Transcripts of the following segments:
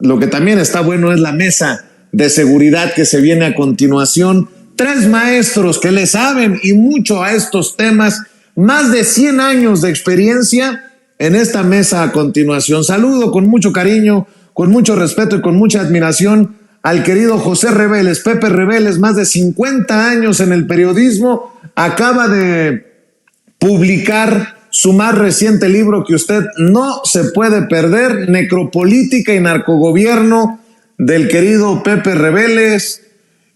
Lo que también está bueno es la mesa de seguridad que se viene a continuación. 3 maestros que le saben y mucho a estos temas, más de 100 años de experiencia en esta mesa a continuación. Saludo con mucho cariño, con mucho respeto y con mucha admiración al querido José Reveles, Pepe Reveles, más de 50 años en el periodismo, acaba de publicar su más reciente libro que usted no se puede perder, Necropolítica y Narcogobierno, del querido Pepe Reveles.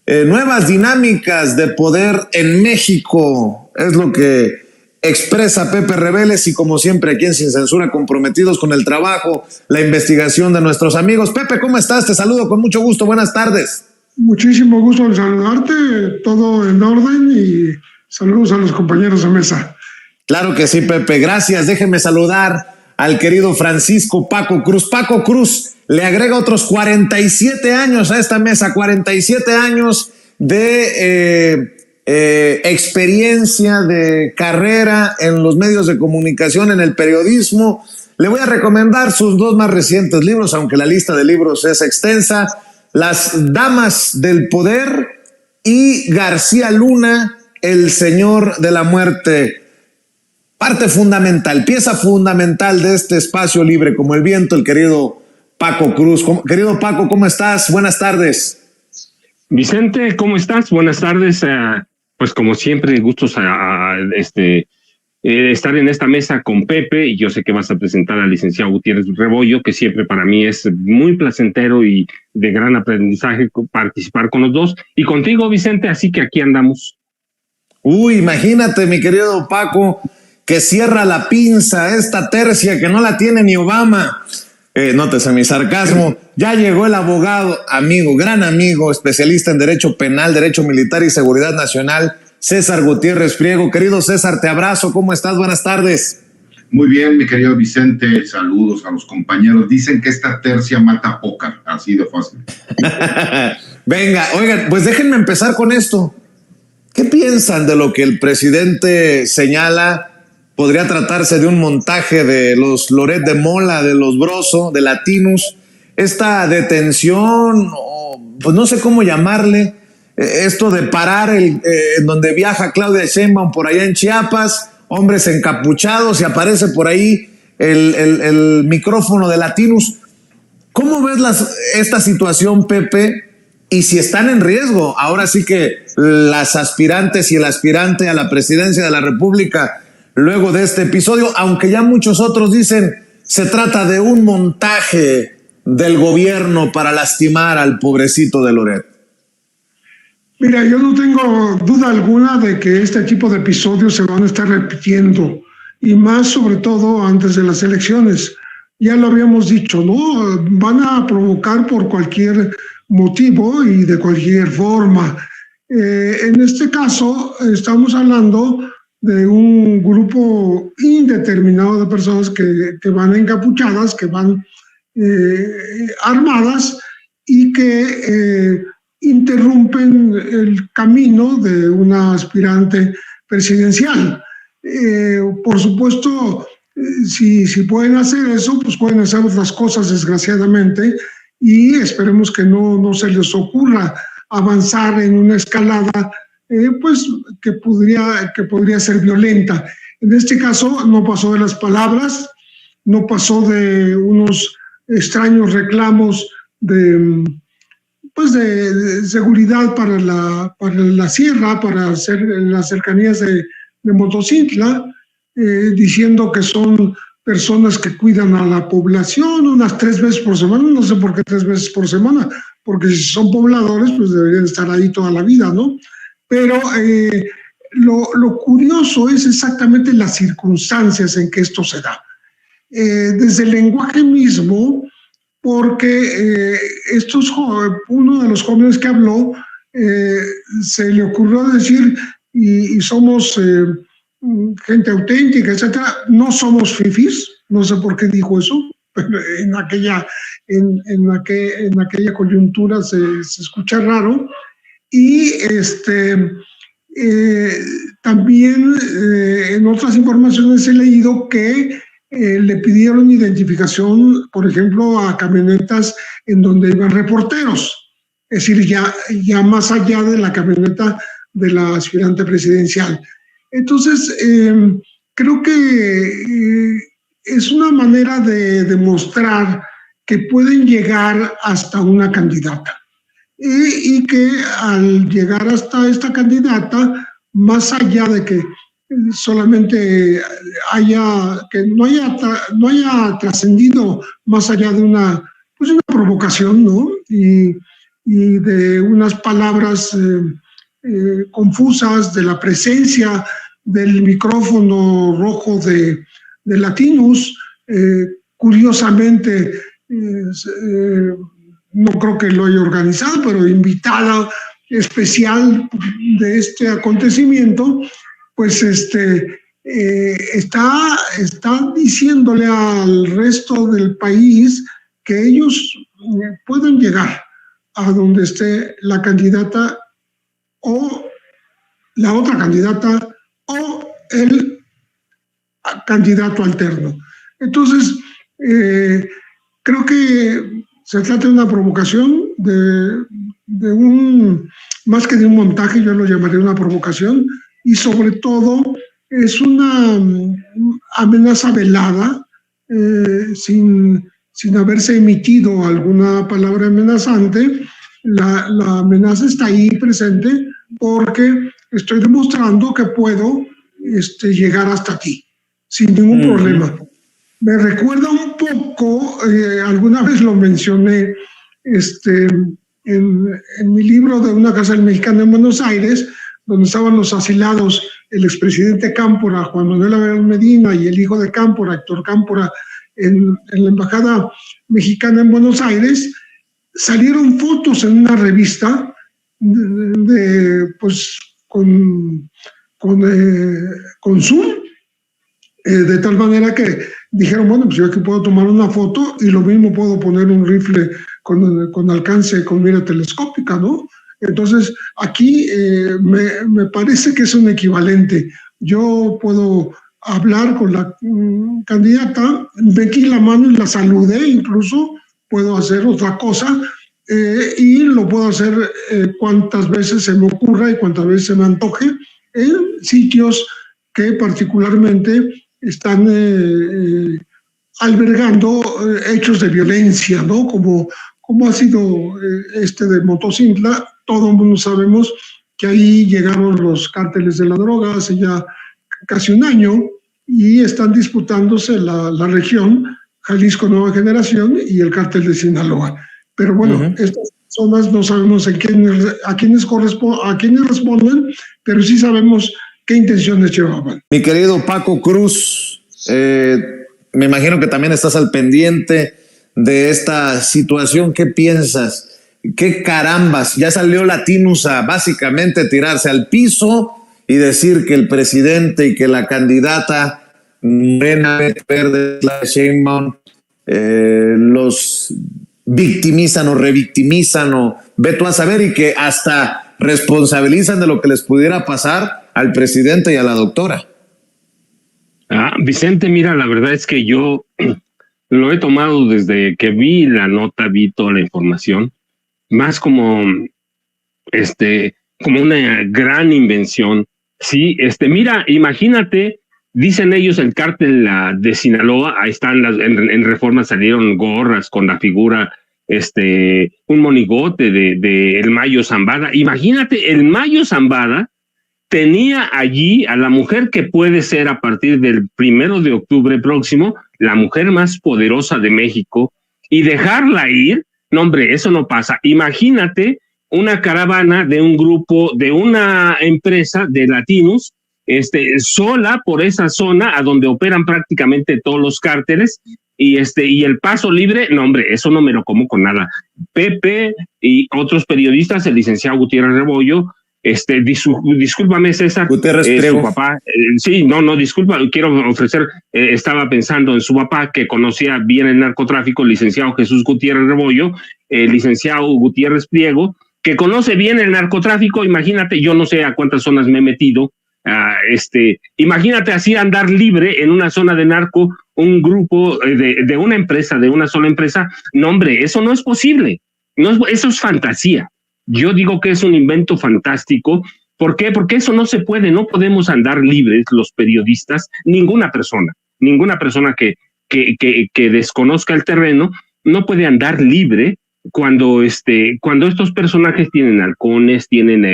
Nuevas dinámicas de poder en México, es lo que expresa Pepe Reveles, y como siempre aquí en Sin Censura, comprometidos con el trabajo, la investigación de nuestros amigos. Pepe, ¿cómo estás? Te saludo con mucho gusto, buenas tardes. Muchísimo gusto en saludarte, todo en orden, y saludos a los compañeros de mesa. Claro que sí, Pepe, gracias. Déjeme saludar al querido Francisco Paco Cruz. Paco Cruz le agrega otros 47 años a esta mesa, 47 años de experiencia, de carrera en los medios de comunicación, en el periodismo. Le voy a recomendar sus 2 más recientes libros, aunque la lista de libros es extensa: Las Damas del Poder y García Luna, El Señor de la Muerte. Parte fundamental, pieza fundamental de este espacio libre como el viento, el querido Paco Cruz. Querido Paco, ¿cómo estás? Buenas tardes. Vicente, ¿cómo estás? Buenas tardes. Pues como siempre, gustos estar en esta mesa con Pepe, y yo sé que vas a presentar al licenciado Gutiérrez Rebollo, que siempre para mí es muy placentero y de gran aprendizaje participar con los dos, y contigo, Vicente, así que aquí andamos. Uy, imagínate, mi querido Paco, que cierra la pinza esta tercia que no la tiene ni Obama. Nótese mi sarcasmo. Ya llegó el abogado, amigo, gran amigo, especialista en derecho penal, derecho militar y seguridad nacional, César Gutiérrez Priego. Querido César, te abrazo. ¿Cómo estás? Buenas tardes. Muy bien, mi querido Vicente. Saludos a los compañeros. Dicen que esta tercia mata póker, así de fácil. Venga, oigan, pues déjenme empezar con esto. ¿Qué piensan de lo que el presidente señala? Podría tratarse de un montaje de los Loret de Mola, de los Broso, de Latinus. Esta detención, pues no sé cómo llamarle, esto de parar en donde viaja Claudia Sheinbaum por allá en Chiapas, hombres encapuchados, y aparece por ahí el micrófono de Latinus. ¿Cómo ves esta situación, Pepe? Y si están en riesgo, ahora sí que las aspirantes y el aspirante a la presidencia de la República, luego de este episodio, aunque ya muchos otros dicen se trata de un montaje del gobierno para lastimar al pobrecito de Loret. Mira, yo no tengo duda alguna de que este tipo de episodios se van a estar repitiendo, y más sobre todo antes de las elecciones. Ya lo habíamos dicho, ¿no? Van a provocar por cualquier motivo y de cualquier forma. En este caso, estamos hablando de un grupo indeterminado de personas que van encapuchadas, que van armadas, y que interrumpen el camino de una aspirante presidencial. Por supuesto, si pueden hacer eso, pues pueden hacer otras cosas, desgraciadamente, y esperemos que no se les ocurra avanzar en una escalada pues que podría ser violenta. En este caso no pasó de las palabras, no pasó de unos extraños reclamos de seguridad para la sierra, para hacer en las cercanías de Motocintla, diciendo que son personas que cuidan a la población unas 3 veces por semana. No sé por qué 3 veces por semana, porque si son pobladores, pues deberían estar ahí toda la vida, ¿no? Pero lo curioso es exactamente las circunstancias en que esto se da. Desde el lenguaje mismo, porque uno de los jóvenes que habló se le ocurrió decir, y somos gente auténtica, etcétera. No somos fifís, no sé por qué dijo eso, pero en aquella coyuntura se escucha raro. Y también en otras informaciones he leído que le pidieron identificación, por ejemplo, a camionetas en donde iban reporteros, es decir, ya más allá de la camioneta de la aspirante presidencial. Entonces, creo que es una manera de demostrar que pueden llegar hasta una candidata y que al llegar hasta esta candidata, más allá de que solamente no haya trascendido más allá de una provocación, ¿no? Y de unas palabras confusas, de la presencia del micrófono rojo de Latinos. Curiosamente, no creo que lo haya organizado, pero invitada especial de este acontecimiento, pues está diciéndole al resto del país que ellos pueden llegar a donde esté la candidata o la otra candidata o el candidato alterno. Entonces, creo que se trata de una provocación, más que de un montaje, yo lo llamaría una provocación, y sobre todo es una amenaza velada, sin haberse emitido alguna palabra amenazante. La amenaza está ahí presente porque estoy demostrando que puedo llegar hasta ti sin ningún problema. Me recuerda un poco, alguna vez lo mencioné, en mi libro de Una cárcel mexicana en Buenos Aires, donde estaban los asilados, el expresidente Cámpora, Juan Manuel Avellaneda Medina, y el hijo de Cámpora, Héctor Cámpora, en la embajada mexicana en Buenos Aires. Salieron fotos en una revista con Zoom, de tal manera que dijeron, bueno, pues yo aquí puedo tomar una foto y lo mismo puedo poner un rifle con alcance con mira telescópica, ¿no? Entonces, aquí me parece que es un equivalente. Yo puedo hablar con la candidata, metí la mano y la saludé, incluso puedo hacer otra cosa, y lo puedo hacer cuantas veces se me ocurra y cuantas veces se me antoje, en sitios que particularmente están albergando hechos de violencia, ¿no? Como ha sido de Motocintla. Todo el mundo sabemos que ahí llegaron los cárteles de la droga hace ya casi un año y están disputándose la región Jalisco Nueva Generación y el cártel de Sinaloa. Pero bueno, estas personas no sabemos a quiénes responden, pero sí sabemos qué intenciones llevaban. Mi querido Paco Cruz, me imagino que también estás al pendiente de esta situación. ¿Qué piensas? ¿Qué carambas? Ya salió Latinos a básicamente tirarse al piso y decir que el presidente y que la candidata Morena Verde, Sheinbaum, los victimizan o revictimizan o ve tú a saber, y que hasta responsabilizan de lo que les pudiera pasar al presidente y a la doctora. Vicente, mira, la verdad es que yo lo he tomado desde que vi la nota, vi toda la información, más como una gran invención. Sí, mira, imagínate, dicen ellos el cártel de Sinaloa, ahí están en Reforma salieron gorras con la figura, un monigote de el Mayo Zambada. Imagínate, el Mayo Zambada tenía allí a la mujer que puede ser a partir del 1 de octubre próximo la mujer más poderosa de México, y dejarla ir. No, hombre, eso no pasa. Imagínate una caravana de un grupo, de una empresa de latinos, sola por esa zona a donde operan prácticamente todos los cárteles, y el paso libre. No, hombre, eso no me lo como con nada. Pepe y otros periodistas, el licenciado Gutiérrez Rebollo, discúlpame, César, Gutiérrez Priego. Su papá, disculpa, quiero ofrecer, estaba pensando en su papá, que conocía bien el narcotráfico, el licenciado Jesús Gutiérrez Rebollo, el licenciado Gutiérrez Priego, que conoce bien el narcotráfico. Imagínate, yo no sé a cuántas zonas me he metido, Imagínate así andar libre en una zona de narco, un grupo de una empresa, de una sola empresa. No, hombre, eso no es posible. Eso es fantasía. Yo digo que es un invento fantástico. ¿Por qué? Porque eso no se puede, no podemos andar libres los periodistas, ninguna persona que desconozca el terreno no puede andar libre cuando estos personajes tienen halcones, tienen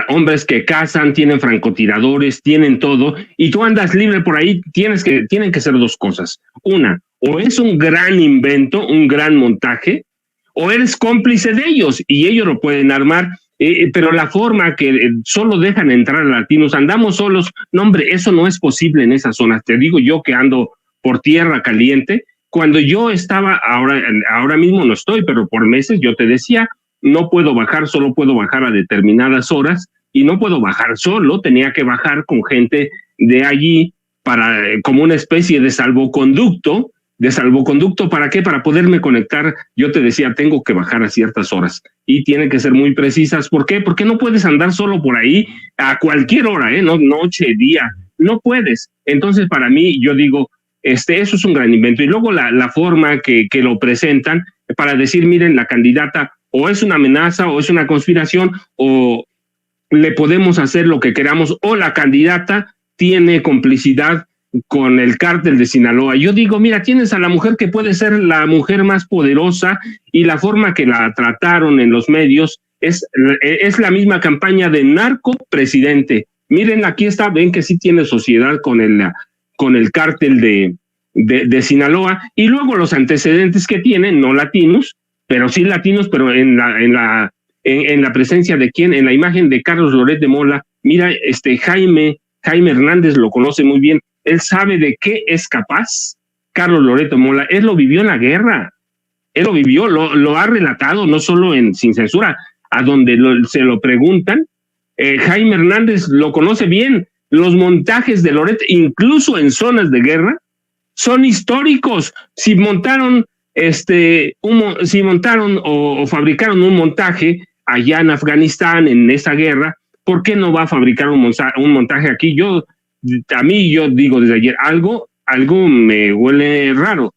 hombres que cazan, tienen francotiradores, tienen todo, y tú andas libre por ahí. Tienen que ser dos cosas. Una, o es un gran invento, un gran montaje, o eres cómplice de ellos y ellos lo pueden armar, pero la forma que solo dejan entrar a latinos, andamos solos, no, hombre, eso no es posible en esas zonas. Te digo yo que ando por tierra caliente. Cuando yo estaba, ahora mismo no estoy, pero por meses yo te decía, no puedo bajar, solo puedo bajar a determinadas horas, y no puedo bajar solo, tenía que bajar con gente de allí como una especie de salvoconducto. ¿Para qué? Para poderme conectar. Yo te decía, tengo que bajar a ciertas horas y tienen que ser muy precisas. ¿Por qué? Porque no puedes andar solo por ahí a cualquier hora, no, noche, día, no puedes. Entonces, para mí, yo digo, eso es un gran invento. Y luego la forma que lo presentan para decir, miren, la candidata o es una amenaza o es una conspiración, o le podemos hacer lo que queramos, o la candidata tiene complicidad con el cártel de Sinaloa. Yo digo, mira, tienes a la mujer que puede ser la mujer más poderosa, y la forma que la trataron en los medios es la misma campaña de narco presidente. Miren, aquí está, ven que sí tiene sociedad con el cártel de Sinaloa, y luego los antecedentes que tienen, no latinos, pero sí latinos, pero en la presencia de quién, en la imagen de Carlos Loret de Mola. Mira, Jaime Hernández lo conoce muy bien. Él sabe de qué es capaz Carlos Loret de Mola. Él lo vivió en la guerra. Él lo vivió, lo ha relatado, no solo Sin Censura, a donde se lo preguntan. Jaime Hernández lo conoce bien. Los montajes de Loret, incluso en zonas de guerra, son históricos. Si montaron o fabricaron un montaje allá en Afganistán, en esa guerra, ¿por qué no va a fabricar un montaje aquí? Yo digo desde ayer, algo me huele raro.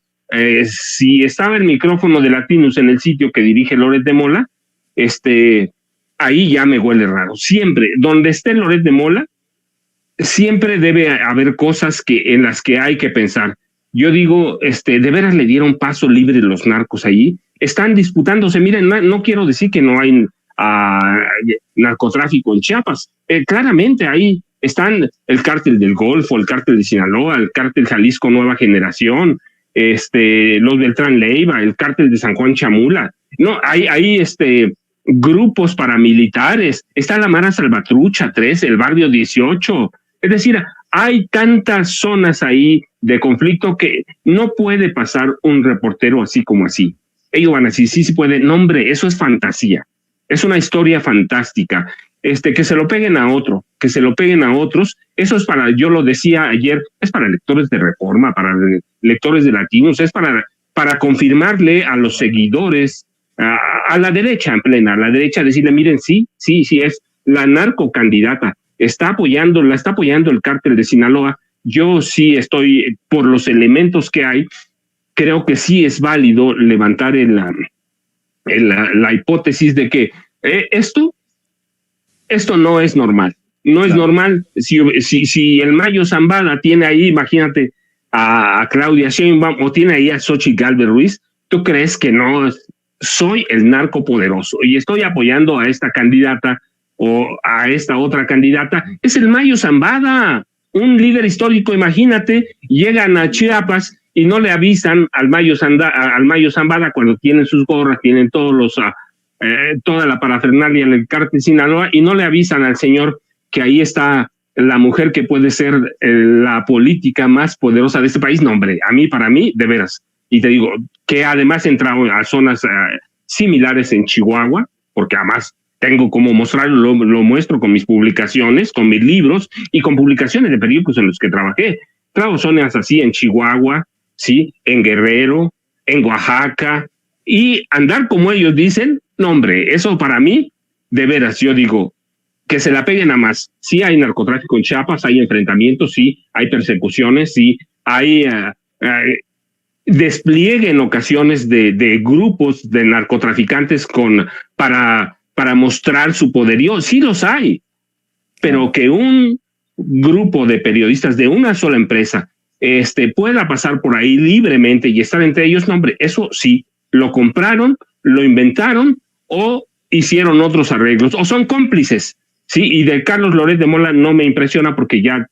Si estaba el micrófono de Latinos en el sitio que dirige Loret de Mola, ahí ya me huele raro. Siempre, donde esté Loret de Mola, siempre debe haber cosas en las que hay que pensar. Yo digo, de veras le dieron paso libre los narcos allí. Están disputándose. Miren, no quiero decir que no hay narcotráfico en Chiapas. Claramente ahí están el cártel del Golfo, el cártel de Sinaloa, el cártel Jalisco Nueva Generación, los Beltrán Leiva, el cártel de San Juan Chamula. No, hay grupos paramilitares. Está la Mara Salvatrucha 3, el Barrio 18. Es decir, hay tantas zonas ahí de conflicto que no puede pasar un reportero así como así. Ellos van a decir, sí puede. No, hombre, eso es fantasía. Es una historia fantástica. Que se lo peguen a otros. Eso es yo lo decía ayer, es para lectores de Reforma, para lectores de Latinos, es para confirmarle a los seguidores, a la derecha en plena, a la derecha, decirle, miren, sí, es la narcocandidata. La está apoyando el cártel de Sinaloa. Yo sí estoy, por los elementos que hay, creo que sí es válido levantar la hipótesis de que esto no es normal. No es normal. Si el Mayo Zambada tiene ahí, imagínate, a Claudia Sheinbaum, o tiene ahí a Xochitl Gálvez Ruiz, ¿tú crees que no soy el narco poderoso y estoy apoyando a esta candidata o a esta otra candidata? Es el Mayo Zambada, un líder histórico. Imagínate, llegan a Chiapas y no le avisan al Mayo Zambada cuando tienen sus gorras, tienen toda la parafernalia del cártel Sinaloa, y no le avisan al señor que ahí está la mujer que puede ser la política más poderosa de este país. No, hombre, para mí, de veras. Y te digo que además he entrado a zonas similares en Chihuahua, porque además tengo como mostrarlo, lo muestro con mis publicaciones, con mis libros y con publicaciones de periódicos en los que trabajé. Trabajo zonas así en Chihuahua, sí, en Guerrero, en Oaxaca, y andar como ellos dicen, no, hombre, eso para mí, de veras, yo digo, que se la peguen a más. Sí hay narcotráfico en Chiapas, hay enfrentamientos, sí hay persecuciones, sí hay despliegue en ocasiones de grupos de narcotraficantes para mostrar su poderío. Sí los hay, pero que un grupo de periodistas de una sola empresa pueda pasar por ahí libremente y estar entre ellos, no, hombre, eso sí, lo compraron, lo inventaron o hicieron otros arreglos o son cómplices. Sí, y de Carlos Loret de Mola no me impresiona porque ya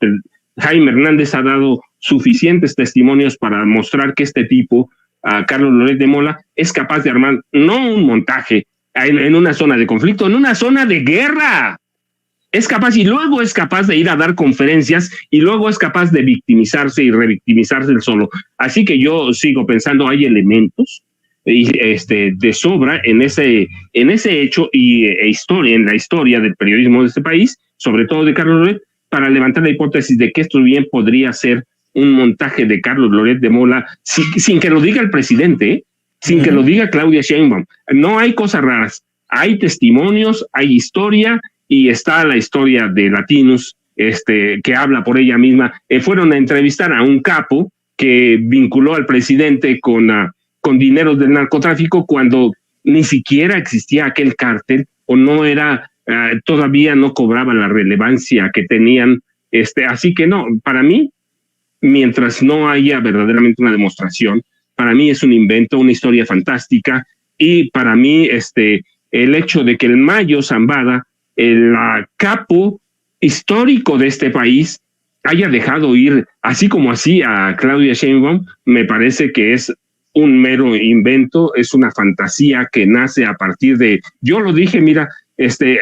Jaime Hernández ha dado suficientes testimonios para mostrar que este tipo, Carlos Loret de Mola, es capaz de armar no un montaje en una zona de conflicto, en una zona de guerra. Es capaz y luego es capaz de ir a dar conferencias y luego es capaz de victimizarse y revictimizarse él solo. Así que yo sigo pensando, hay elementos de sobra en ese hecho historia, en la historia del periodismo de este país, sobre todo de Carlos Loret, para levantar la hipótesis de que esto bien podría ser un montaje de Carlos Loret de Mola, sin que lo diga el presidente, sin que lo diga Claudia Sheinbaum. No hay cosas raras, hay testimonios, hay historia, y está la historia de Latinos, que habla por ella misma. Fueron a entrevistar a un capo que vinculó al presidente con dineros del narcotráfico cuando ni siquiera existía aquel cártel o no era, todavía no cobraba la relevancia que tenían. Así que no, para mí, mientras no haya verdaderamente una demostración, para mí es un invento, una historia fantástica, y para mí el hecho de que el Mayo Zambada, el capo histórico de este país, haya dejado ir así como así a Claudia Sheinbaum, me parece que es un mero invento, es una fantasía que nace a partir de, yo lo dije, mira,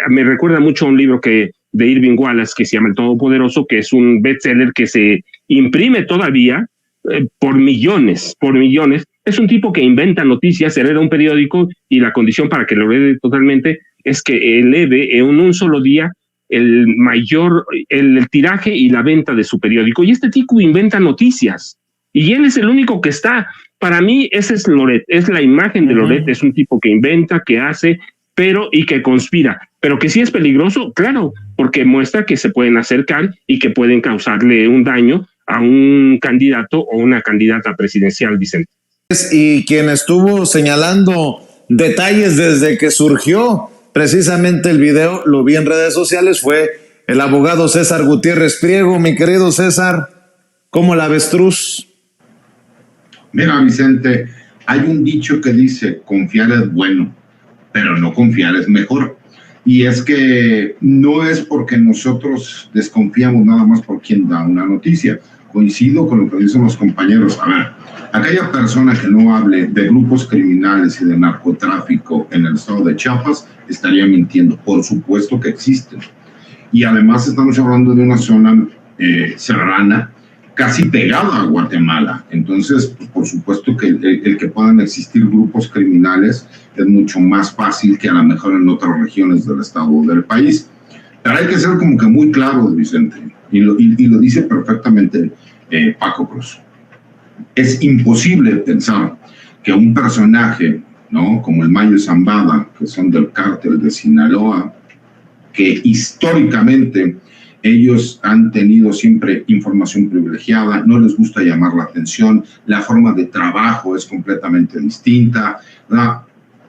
me recuerda mucho a un libro de Irving Wallace que se llama El Todopoderoso, que es un bestseller que se imprime todavía por millones. Es un tipo que inventa noticias, hereda un periódico y la condición para que lo herede totalmente es que eleve en un solo día el tiraje y la venta de su periódico. Y este tipo inventa noticias y él es el único que está. Para mí ese es Loret, es la imagen de Loret, es un tipo que inventa, que hace, y que conspira, pero que sí es peligroso, claro, porque muestra que se pueden acercar y que pueden causarle un daño a un candidato o una candidata presidencial, Vicente. Y quien estuvo señalando detalles desde que surgió precisamente el video, lo vi en redes sociales, fue el abogado César Gutiérrez Priego. Mi querido César, ¿cómo la avestruz? Mira, Vicente, hay un dicho que dice, confiar es bueno, pero no confiar es mejor. Y es que no es porque nosotros desconfiamos nada más por quien da una noticia. Coincido con lo que dicen los compañeros. A ver, aquella persona que no hable de grupos criminales y de narcotráfico en el estado de Chiapas estaría mintiendo. Por supuesto que existen. Y además estamos hablando de una zona serrana casi pegada a Guatemala. Entonces, pues, por supuesto que el que puedan existir grupos criminales es mucho más fácil que a lo mejor en otras regiones del estado o del país. Pero hay que ser como que muy claros, Vicente, y lo dice perfectamente Paco Cruz. Es imposible pensar que un personaje, ¿no?, como el Mayo Zambada, que son del cártel de Sinaloa, que históricamente ellos han tenido siempre información privilegiada, no les gusta llamar la atención, la forma de trabajo es completamente distinta, ¿verdad?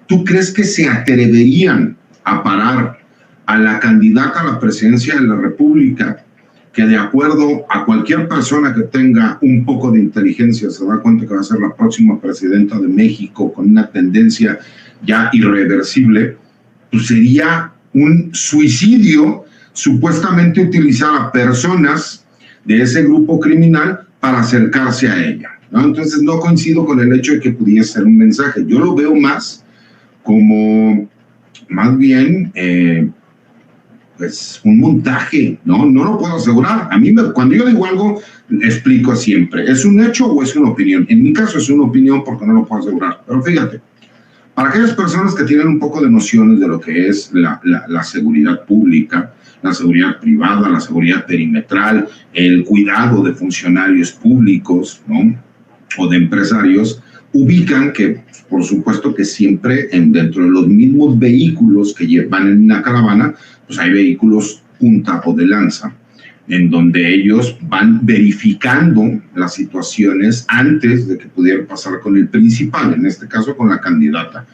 ¿Tú crees que se atreverían a parar a la candidata a la presidencia de la República, que de acuerdo a cualquier persona que tenga un poco de inteligencia se da cuenta que va a ser la próxima presidenta de México con una tendencia ya irreversible? Pues sería un suicidio supuestamente utilizar a personas de ese grupo criminal para acercarse a ella, ¿no? Entonces no coincido con el hecho de que pudiese ser un mensaje. Yo lo veo más como, más bien, pues un montaje, ¿no? No lo puedo asegurar. A mí, cuando yo digo algo, explico siempre, ¿es un hecho o es una opinión? En mi caso es una opinión porque no lo puedo asegurar. Pero fíjate, para aquellas personas que tienen un poco de nociones de lo que es la seguridad pública, la seguridad privada, la seguridad perimetral, el cuidado de funcionarios públicos, ¿no?, o de empresarios, ubican que, por supuesto, que siempre dentro de los mismos vehículos que van en una caravana, pues hay vehículos punta o de lanza, en donde ellos van verificando las situaciones antes de que pudiera pasar con el principal, en este caso con la candidata.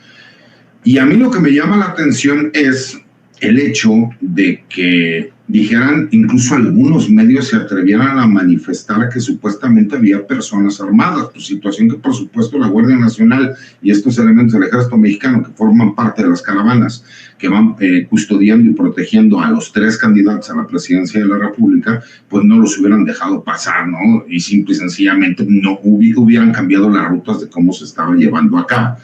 Y a mí lo que me llama la atención es el hecho de que dijeran, incluso algunos medios se atrevieran a manifestar que supuestamente había personas armadas, pues situación que por supuesto la Guardia Nacional y estos elementos del Ejército Mexicano que forman parte de las caravanas que van custodiando y protegiendo a los 3 candidatos a la presidencia de la República, pues no los hubieran dejado pasar, ¿no? Y simple y sencillamente no hubieran cambiado las rutas de cómo se estaba llevando a cabo.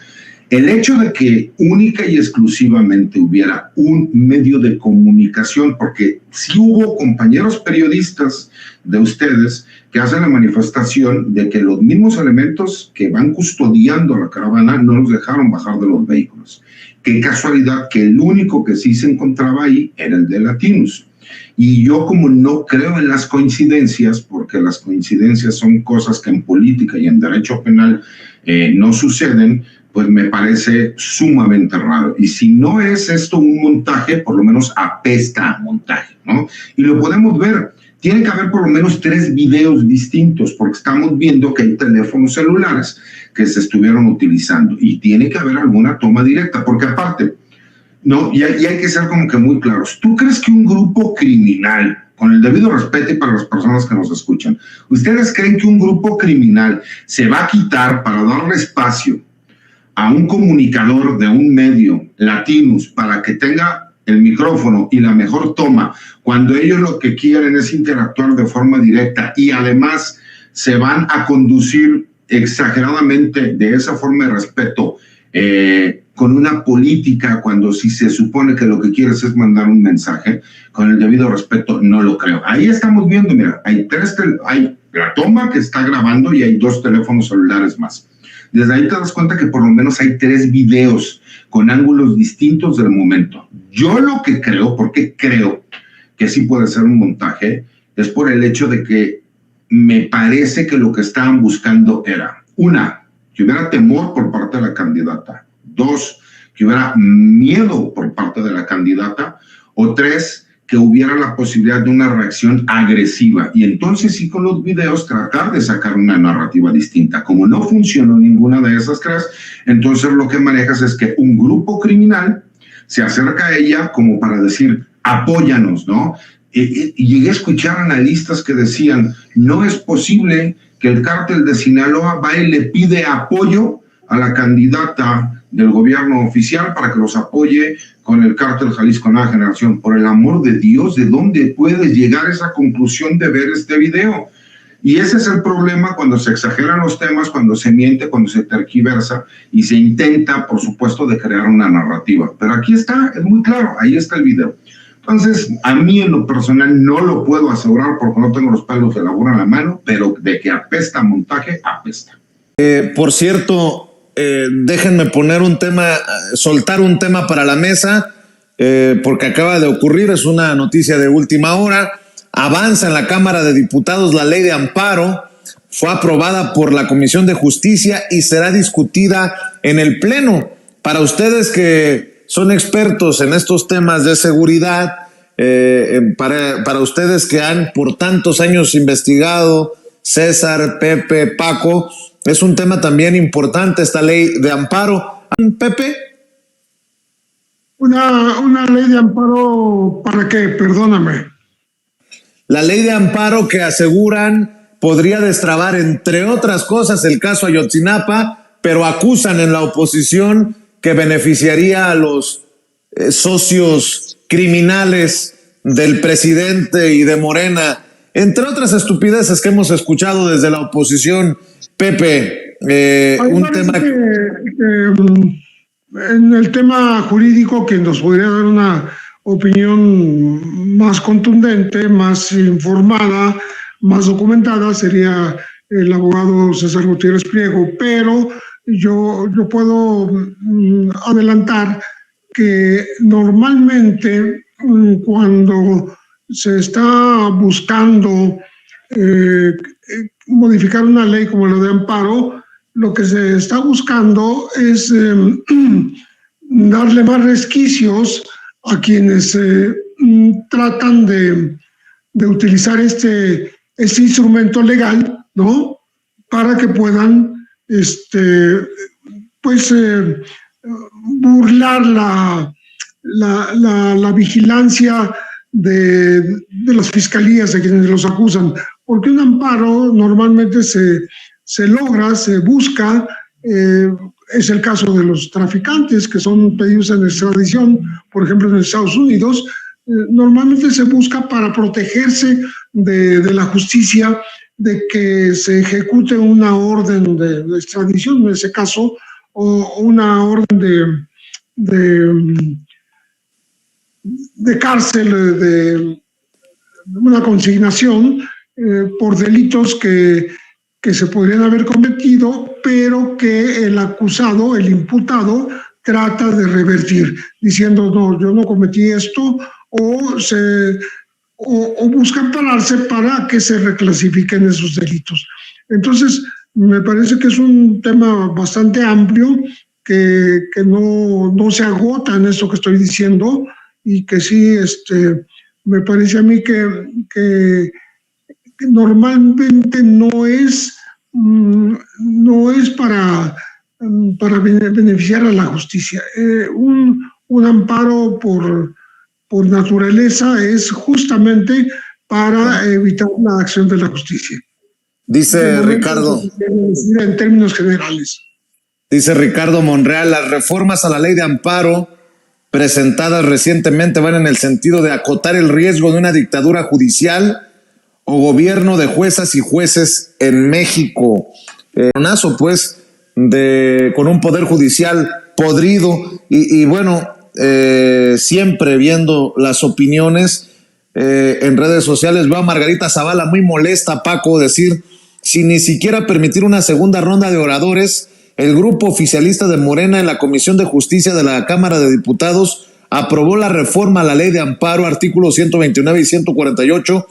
El hecho de que única y exclusivamente hubiera un medio de comunicación, porque sí hubo compañeros periodistas de ustedes que hacen la manifestación de que los mismos elementos que van custodiando la caravana no los dejaron bajar de los vehículos. Qué casualidad que el único que sí se encontraba ahí era el de Latinus. Y yo, como no creo en las coincidencias, porque las coincidencias son cosas que en política y en derecho penal no suceden, pues me parece sumamente raro. Y si no es esto un montaje, por lo menos apesta a montaje, ¿no? Y lo podemos ver. Tiene que haber por lo menos 3 videos distintos, porque estamos viendo que hay teléfonos celulares que se estuvieron utilizando y tiene que haber alguna toma directa, porque aparte, no, y hay que ser como que muy claros. ¿Tú crees que un grupo criminal, con el debido respeto y para las personas que nos escuchan, ustedes creen que un grupo criminal se va a quitar para darle espacio a un comunicador de un medio, Latinus, para que tenga el micrófono y la mejor toma, cuando ellos lo que quieren es interactuar de forma directa y además se van a conducir exageradamente de esa forma de respeto con una política, cuando si se supone que lo que quieres es mandar un mensaje, con el debido respeto, no lo creo. Ahí estamos viendo, mira, hay la toma que está grabando y hay 2 teléfonos celulares más. Desde ahí te das cuenta que por lo menos hay 3 videos con ángulos distintos del momento. Yo lo que creo, porque creo que sí puede ser un montaje, es por el hecho de que me parece que lo que estaban buscando era, 1, que hubiera temor por parte de la candidata, 2, que hubiera miedo por parte de la candidata, o 3, que hubiera la posibilidad de una reacción agresiva. Y entonces sí, con los videos tratar de sacar una narrativa distinta. Como no funcionó ninguna de esas 3, entonces lo que manejas es que un grupo criminal se acerca a ella como para decir, apóyanos, ¿no? Y llegué a escuchar analistas que decían, no es posible que el cártel de Sinaloa va y le pide apoyo a la candidata del gobierno oficial para que los apoye con el cártel Jalisco Nueva Generación. Por el amor de Dios, ¿de dónde puedes llegar a esa conclusión de ver este video? Y ese es el problema cuando se exageran los temas, cuando se miente, cuando se tergiversa y se intenta, por supuesto, de crear una narrativa. Pero aquí está, es muy claro, ahí está el video. Entonces, a mí en lo personal no lo puedo asegurar porque no tengo los pelos de la burra en la mano, pero de que apesta montaje, apesta. Por cierto, déjenme soltar un tema para la mesa, porque acaba de ocurrir, es una noticia de última hora. Avanza en la Cámara de Diputados la ley de amparo, fue aprobada por la Comisión de Justicia y será discutida en el Pleno. Para ustedes que son expertos en estos temas de seguridad, para ustedes que han por tantos años investigado, César, Pepe, Paco, es un tema también importante esta ley de amparo. Pepe. Una ley de amparo, ¿para qué? Perdóname. La ley de amparo que aseguran podría destrabar, entre otras cosas, el caso Ayotzinapa, pero acusan en la oposición que beneficiaría a los socios criminales del presidente y de Morena, entre otras estupideces que hemos escuchado desde la oposición. Pepe, un tema en el tema jurídico, quien nos podría dar una opinión más contundente, más informada, más documentada, sería el abogado César Gutiérrez Priego, pero yo puedo adelantar que normalmente cuando se está buscando modificar una ley como la de amparo, lo que se está buscando es darle más resquicios a quienes tratan de utilizar este instrumento legal, ¿no? Para que puedan, burlar la vigilancia de las fiscalías, de quienes los acusan, porque un amparo normalmente se logra, se busca, es el caso de los traficantes que son pedidos en extradición, por ejemplo en Estados Unidos, normalmente se busca para protegerse de la justicia, de que se ejecute una orden de extradición, en ese caso, o una orden de cárcel, de una consignación por delitos que se podrían haber cometido, pero que el acusado, el imputado, trata de revertir, diciendo, no, yo no cometí esto, o buscan pararse para que se reclasifiquen esos delitos. Entonces, me parece que es un tema bastante amplio, que no se agota en esto que estoy diciendo, y que sí, me parece a mí que normalmente no es para beneficiar a la justicia. Un amparo por naturaleza es justamente para evitar la acción de la justicia. Dice Ricardo, en términos generales. Dice Ricardo Monreal, las reformas a la ley de amparo presentadas recientemente van en el sentido de acotar el riesgo de una dictadura judicial o gobierno de juezas y jueces en México. Pues, con un poder judicial podrido y bueno, siempre viendo las opiniones en redes sociales, veo a Margarita Zavala muy molesta, Paco, decir, sin ni siquiera permitir una segunda ronda de oradores, el grupo oficialista de Morena en la Comisión de Justicia de la Cámara de Diputados aprobó la reforma a la ley de amparo, artículos 129 y 148,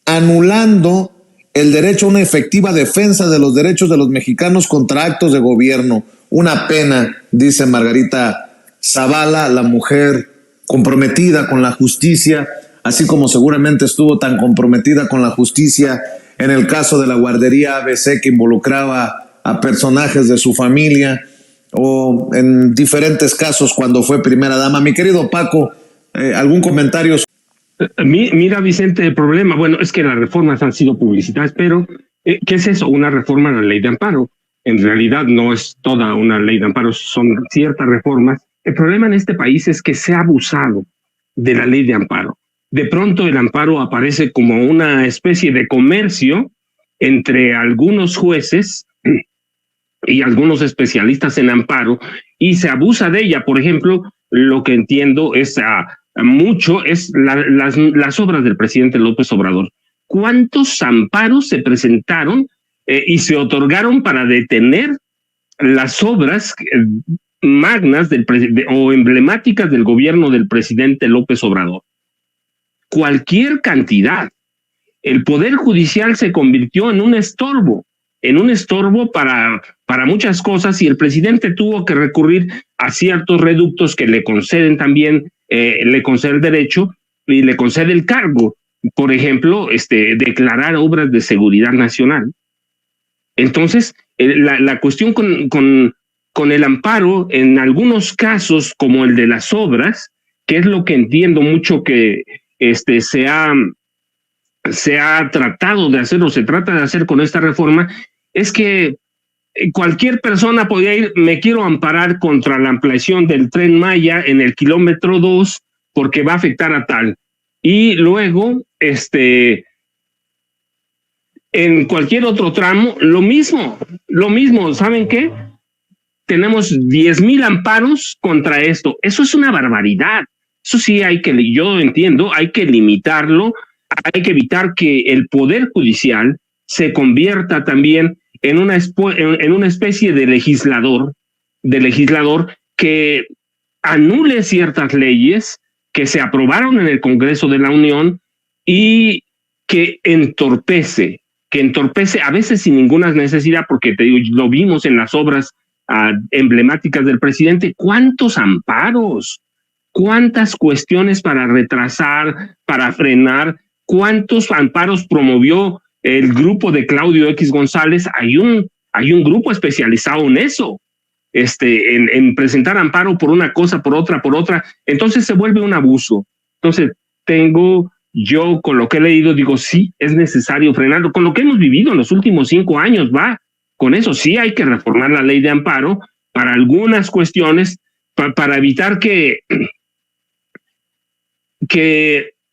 anulando el derecho a una efectiva defensa de los derechos de los mexicanos contra actos de gobierno. Una pena, dice Margarita Zavala, la mujer comprometida con la justicia, así como seguramente estuvo tan comprometida con la justicia en el caso de la guardería ABC que involucraba a personajes de su familia, o en diferentes casos cuando fue primera dama. Mi querido Paco, ¿algún comentario? Mira, Vicente, el problema, bueno, es que las reformas han sido publicitadas, pero ¿qué es eso? Una reforma a la ley de amparo. En realidad no es toda una ley de amparo, son ciertas reformas. El problema en este país es que se ha abusado de la ley de amparo. De pronto el amparo aparece como una especie de comercio entre algunos jueces y algunos especialistas en amparo, y se abusa de ella. Por ejemplo, lo que entiendo es mucho es las obras del presidente López Obrador. ¿Cuántos amparos se presentaron y se otorgaron para detener las obras magnas o emblemáticas del gobierno del presidente López Obrador? Cualquier cantidad. El Poder Judicial se convirtió en un estorbo para muchas cosas, y el presidente tuvo que recurrir a ciertos reductos que le conceden también, le concede el derecho y le concede el cargo. Por ejemplo, declarar obras de seguridad nacional. Entonces, la cuestión con el amparo, en algunos casos, como el de las obras, que es lo que entiendo mucho que se ha tratado de hacer o se trata de hacer con esta reforma, es que cualquier persona podía ir, me quiero amparar contra la ampliación del Tren Maya en el kilómetro 2 porque va a afectar a tal. Y luego, en cualquier otro tramo, lo mismo, ¿saben qué? Tenemos 10,000 amparos contra esto. Eso es una barbaridad. Eso sí yo entiendo, hay que limitarlo, hay que evitar que el Poder Judicial se convierta también en una especie de legislador que anule ciertas leyes que se aprobaron en el Congreso de la Unión y que entorpece que entorpece, a veces sin ninguna necesidad, porque te digo, lo vimos en las obras emblemáticas del presidente. ¿Cuántos amparos? ¿Cuántas cuestiones para retrasar, para frenar? ¿Cuántos amparos promovió el grupo de Claudio X González? Hay un grupo especializado en eso, en presentar amparo por una cosa, por otra. Entonces se vuelve un abuso. Entonces yo con lo que he leído digo, sí, es necesario frenarlo. Con lo que hemos vivido en los últimos 5 años, con eso sí hay que reformar la ley de amparo para algunas cuestiones, para evitar que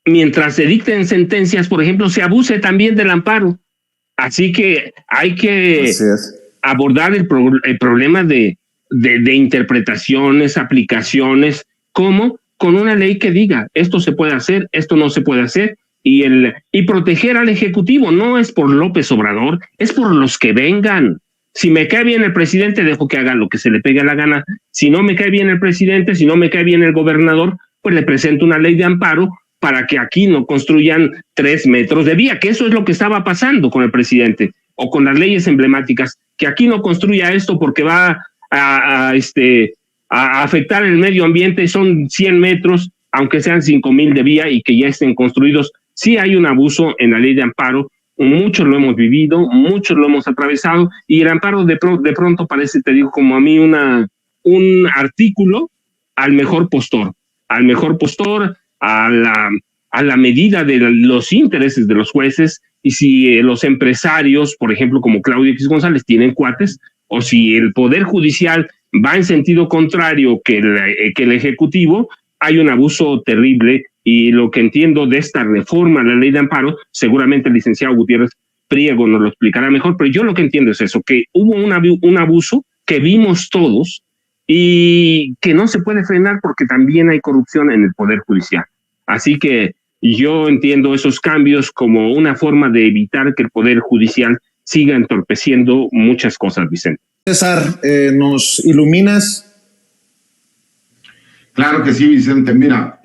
mientras se dicten sentencias, por ejemplo, se abuse también del amparo. Así que hay que abordar el problema de interpretaciones, aplicaciones, como con una ley que diga esto se puede hacer, esto no se puede hacer, y proteger al Ejecutivo. No es por López Obrador, es por los que vengan. Si me cae bien el presidente, dejo que haga lo que se le pegue a la gana. Si no me cae bien el presidente, si no me cae bien el gobernador, pues le presento una ley de amparo para que aquí no construyan 3 metros de vía, que eso es lo que estaba pasando con el presidente, o con las leyes emblemáticas, que aquí no construya esto porque va a afectar el medio ambiente, son 100 metros, aunque sean 5,000 de vía y que ya estén construidos. Sí hay un abuso en la ley de amparo, muchos lo hemos vivido, muchos lo hemos atravesado, y el amparo de pronto parece, te digo, como a mí un artículo al mejor postor, a la medida de los intereses de los jueces, y si los empresarios, por ejemplo, como Claudio X González, tienen cuates, o si el Poder Judicial va en sentido contrario que el Ejecutivo, hay un abuso terrible. Y lo que entiendo de esta reforma a la ley de amparo, seguramente el licenciado Gutiérrez Priego nos lo explicará mejor, pero yo lo que entiendo es eso, que hubo un abuso que vimos todos y que no se puede frenar porque también hay corrupción en el Poder Judicial. Así que yo entiendo esos cambios como una forma de evitar que el Poder Judicial siga entorpeciendo muchas cosas, Vicente. César, ¿nos iluminas? Claro que sí, Vicente. Mira,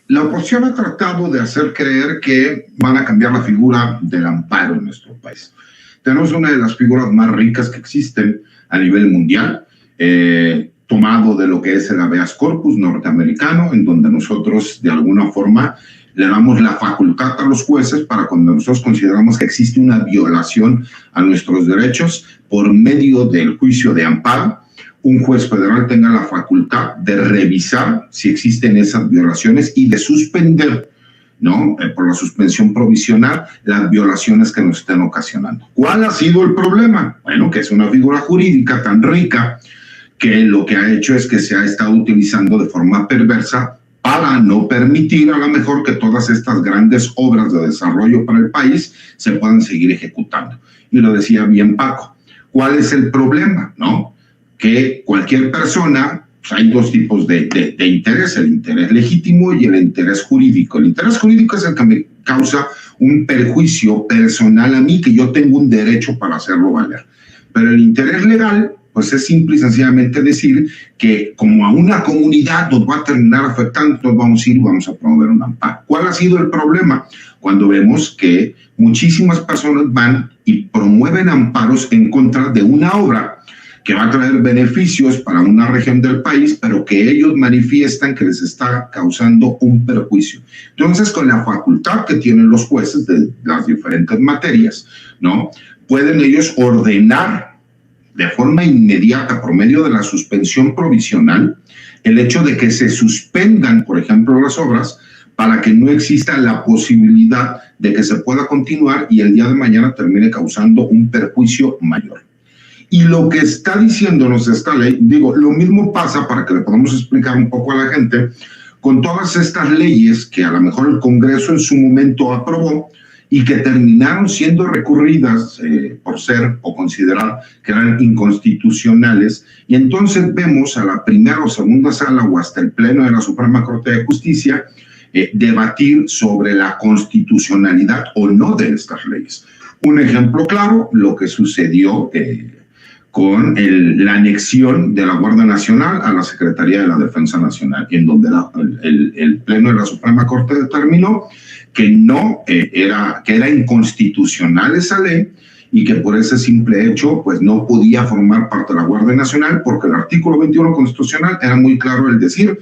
la oposición ha tratado de hacer creer que van a cambiar la figura del amparo en nuestro país. Tenemos una de las figuras más ricas que existen a nivel mundial, tomado de lo que es el habeas corpus norteamericano, en donde nosotros de alguna forma le damos la facultad a los jueces para cuando nosotros consideramos que existe una violación a nuestros derechos por medio del juicio de amparo, un juez federal tenga la facultad de revisar si existen esas violaciones y de suspender, ¿no? Por la suspensión provisional, las violaciones que nos estén ocasionando. ¿Cuál ha sido el problema? Bueno, que es una figura jurídica tan rica que lo que ha hecho es que se ha estado utilizando de forma perversa para no permitir a lo mejor que todas estas grandes obras de desarrollo para el país se puedan seguir ejecutando. Y lo decía bien Paco. ¿Cuál es el problema? ¿No? Que cualquier persona, pues hay 2 tipos de interés, el interés legítimo y el interés jurídico. El interés jurídico es el que me causa un perjuicio personal a mí, que yo tengo un derecho para hacerlo valer. Pero el interés legal, pues es simple y sencillamente decir que como a una comunidad nos va a terminar afectando, nos vamos a ir y vamos a promover un amparo. ¿Cuál ha sido el problema? Cuando vemos que muchísimas personas van y promueven amparos en contra de una obra que va a traer beneficios para una región del país, pero que ellos manifiestan que les está causando un perjuicio. Entonces, con la facultad que tienen los jueces de las diferentes materias, ¿no? Pueden ellos ordenar de forma inmediata, por medio de la suspensión provisional, el hecho de que se suspendan, por ejemplo, las obras, para que no exista la posibilidad de que se pueda continuar y el día de mañana termine causando un perjuicio mayor. Y lo que está diciéndonos esta ley, digo, lo mismo pasa, para que le podamos explicar un poco a la gente, con todas estas leyes que a lo mejor el Congreso en su momento aprobó y que terminaron siendo recurridas por ser o considerar que eran inconstitucionales. Y entonces vemos a la primera o segunda sala o hasta el Pleno de la Suprema Corte de Justicia debatir sobre la constitucionalidad o no de estas leyes. Un ejemplo claro, lo que sucedió con la anexión de la Guardia Nacional a la Secretaría de la Defensa Nacional, en donde el Pleno de la Suprema Corte determinó que era inconstitucional esa ley y que por ese simple hecho pues no podía formar parte de la Guardia Nacional, porque el artículo 21 constitucional era muy claro el decir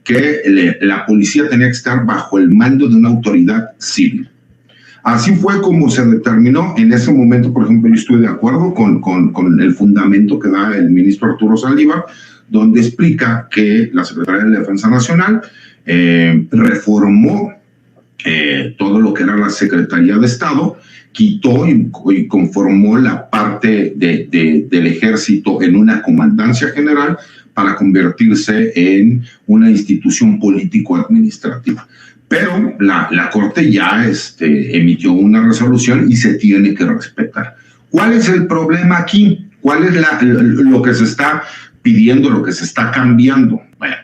que la policía tenía que estar bajo el mando de una autoridad civil. Así fue como se determinó en ese momento. Por ejemplo, yo estoy de acuerdo con el fundamento que da el ministro Arturo Saldívar, donde explica que la Secretaría de Defensa Nacional reformó todo lo que era la Secretaría de Estado, quitó y conformó la parte del ejército en una comandancia general para convertirse en una institución político-administrativa. Pero la Corte ya emitió una resolución y se tiene que respetar. ¿Cuál es el problema aquí? ¿Cuál es lo que se está pidiendo, lo que se está cambiando? Bueno,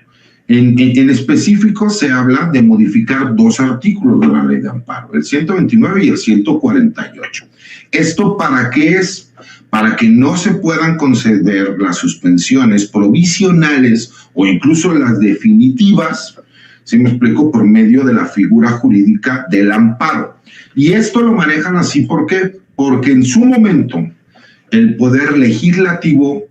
en específico se habla de modificar 2 artículos de la Ley de Amparo, el 129 y el 148. ¿Esto para qué es? Para que no se puedan conceder las suspensiones provisionales o incluso las definitivas, ¿sí me explico?, por medio de la figura jurídica del amparo. Y esto lo manejan así, ¿por qué? Porque en su momento el poder legislativo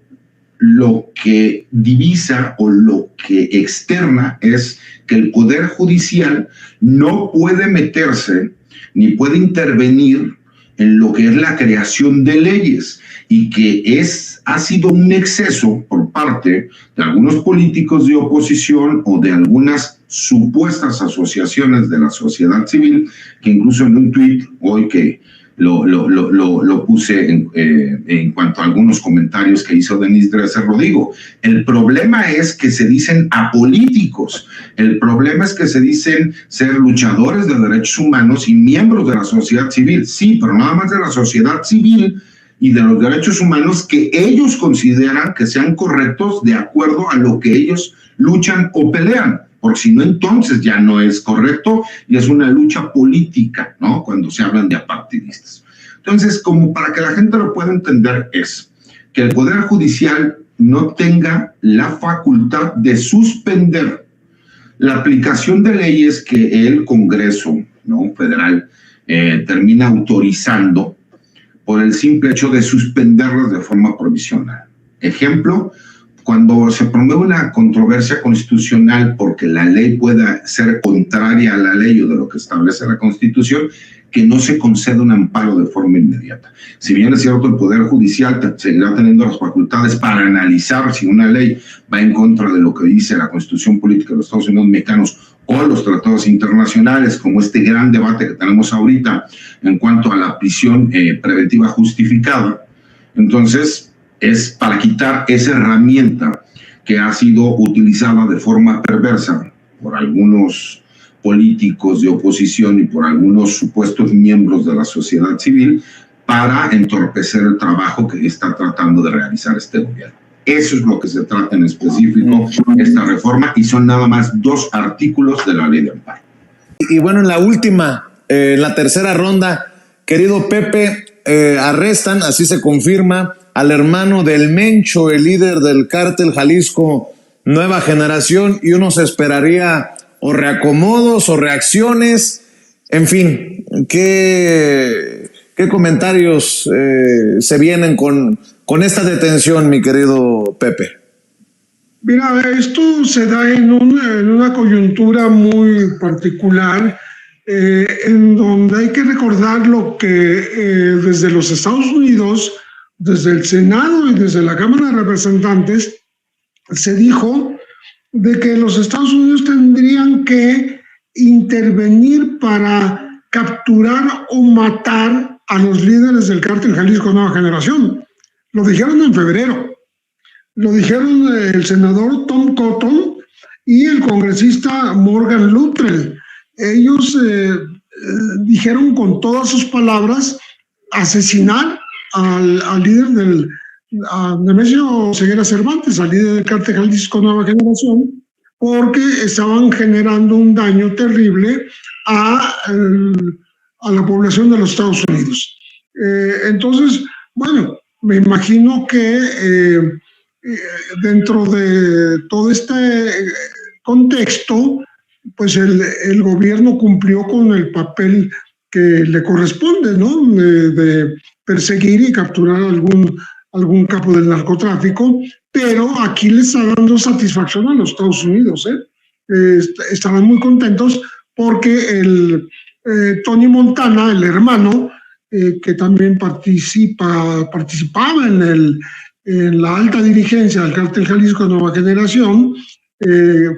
lo que divisa o lo que externa es que el poder judicial no puede meterse ni puede intervenir en lo que es la creación de leyes, y que ha sido un exceso por parte de algunos políticos de oposición o de algunas supuestas asociaciones de la sociedad civil, que incluso en un tuit hoy que lo puse en cuanto a algunos comentarios que hizo Denise Dresser, lo digo. El problema es que se dicen apolíticos, el problema es que se dicen ser luchadores de derechos humanos y miembros de la sociedad civil, sí, pero nada más de la sociedad civil y de los derechos humanos que ellos consideran que sean correctos de acuerdo a lo que ellos luchan o pelean. Porque si no, entonces ya no es correcto y es una lucha política, ¿no? Cuando se hablan de apartidistas. Entonces, como para que la gente lo pueda entender, es que el Poder Judicial no tenga la facultad de suspender la aplicación de leyes que el Congreso, ¿no?, federal termina autorizando por el simple hecho de suspenderlas de forma provisional. Ejemplo, cuando se promueve una controversia constitucional porque la ley pueda ser contraria a la ley o de lo que establece la Constitución, que no se conceda un amparo de forma inmediata. Si bien es cierto, el Poder Judicial seguirá teniendo las facultades para analizar si una ley va en contra de lo que dice la Constitución Política de los Estados Unidos Mexicanos o los tratados internacionales, como este gran debate que tenemos ahorita en cuanto a la prisión preventiva justificada. Entonces, es para quitar esa herramienta que ha sido utilizada de forma perversa por algunos políticos de oposición y por algunos supuestos miembros de la sociedad civil para entorpecer el trabajo que está tratando de realizar este gobierno. Eso es lo que se trata en específico esta reforma, y son nada más 2 artículos de la Ley de Amparo. Y bueno, en la última, en la tercera ronda, querido Pepe, arrestan, así se confirma, al hermano del Mencho, el líder del cártel Jalisco Nueva Generación, y uno se esperaría o reacomodos o reacciones, en fin, ¿qué comentarios se vienen con esta detención, mi querido Pepe? Mira, esto se da en una coyuntura muy particular, en donde hay que recordar lo que desde los Estados Unidos, desde el Senado y desde la Cámara de Representantes, se dijo de que los Estados Unidos tendrían que intervenir para capturar o matar a los líderes del cártel Jalisco Nueva Generación. Lo dijeron en febrero. Lo dijeron el senador Tom Cotton y el congresista Morgan Luttrell. Ellos dijeron con todas sus palabras asesinar al líder a Nemesio Ceguera Cervantes, al líder del cártel Jalisco Nueva Generación, porque estaban generando un daño terrible a la población de los Estados Unidos. Entonces, bueno, me imagino que dentro de todo este contexto, pues el gobierno cumplió con el papel que le corresponde, ¿no? De perseguir y capturar algún capo del narcotráfico, pero aquí le está dando satisfacción a los Estados Unidos, estaban muy contentos porque Tony Montana, el hermano, que también participaba en la alta dirigencia del Cártel Jalisco Nueva Generación,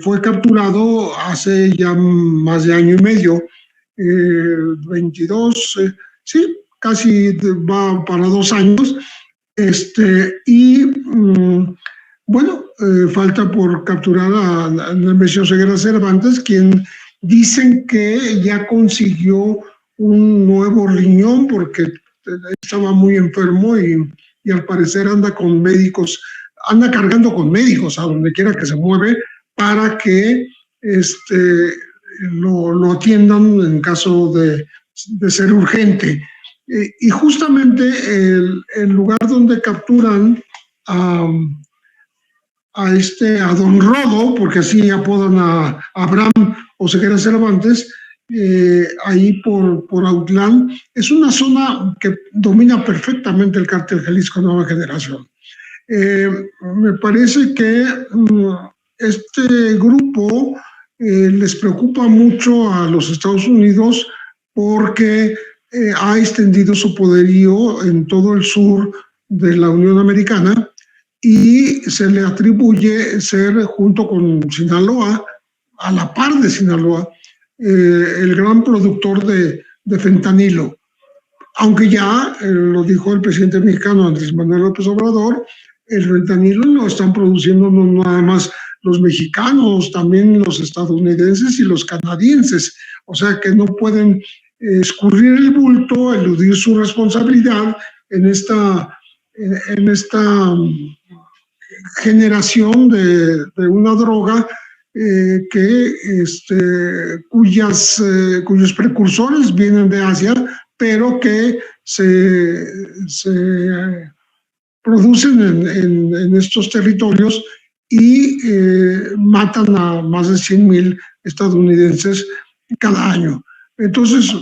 fue capturado hace ya más de año y medio, 22, sí, casi va para 2 años, bueno, falta por capturar a Nemesio Ceguera Cervantes, quien dicen que ya consiguió un nuevo riñón porque estaba muy enfermo y al parecer anda cargando con médicos a donde quiera que se mueve para que lo atiendan en caso de ser urgente. Y justamente el lugar donde capturan a Don Rodo, porque así apodan a Abraham Oseguera Cervantes, ahí por Autlán, es una zona que domina perfectamente el Cártel Jalisco Nueva Generación. Me parece que este grupo les preocupa mucho a los Estados Unidos porque ha extendido su poderío en todo el sur de la Unión Americana y se le atribuye ser, junto con Sinaloa, a la par de Sinaloa, el gran productor de fentanilo. Aunque ya, lo dijo el presidente mexicano Andrés Manuel López Obrador, el fentanilo lo están produciendo no nada más los mexicanos, también los estadounidenses y los canadienses. O sea que no pueden escurrir el bulto, eludir su responsabilidad en esta generación de una droga cuyos precursores vienen de Asia, pero que se producen en estos territorios y matan a más de 100,000 estadounidenses cada año. Entonces,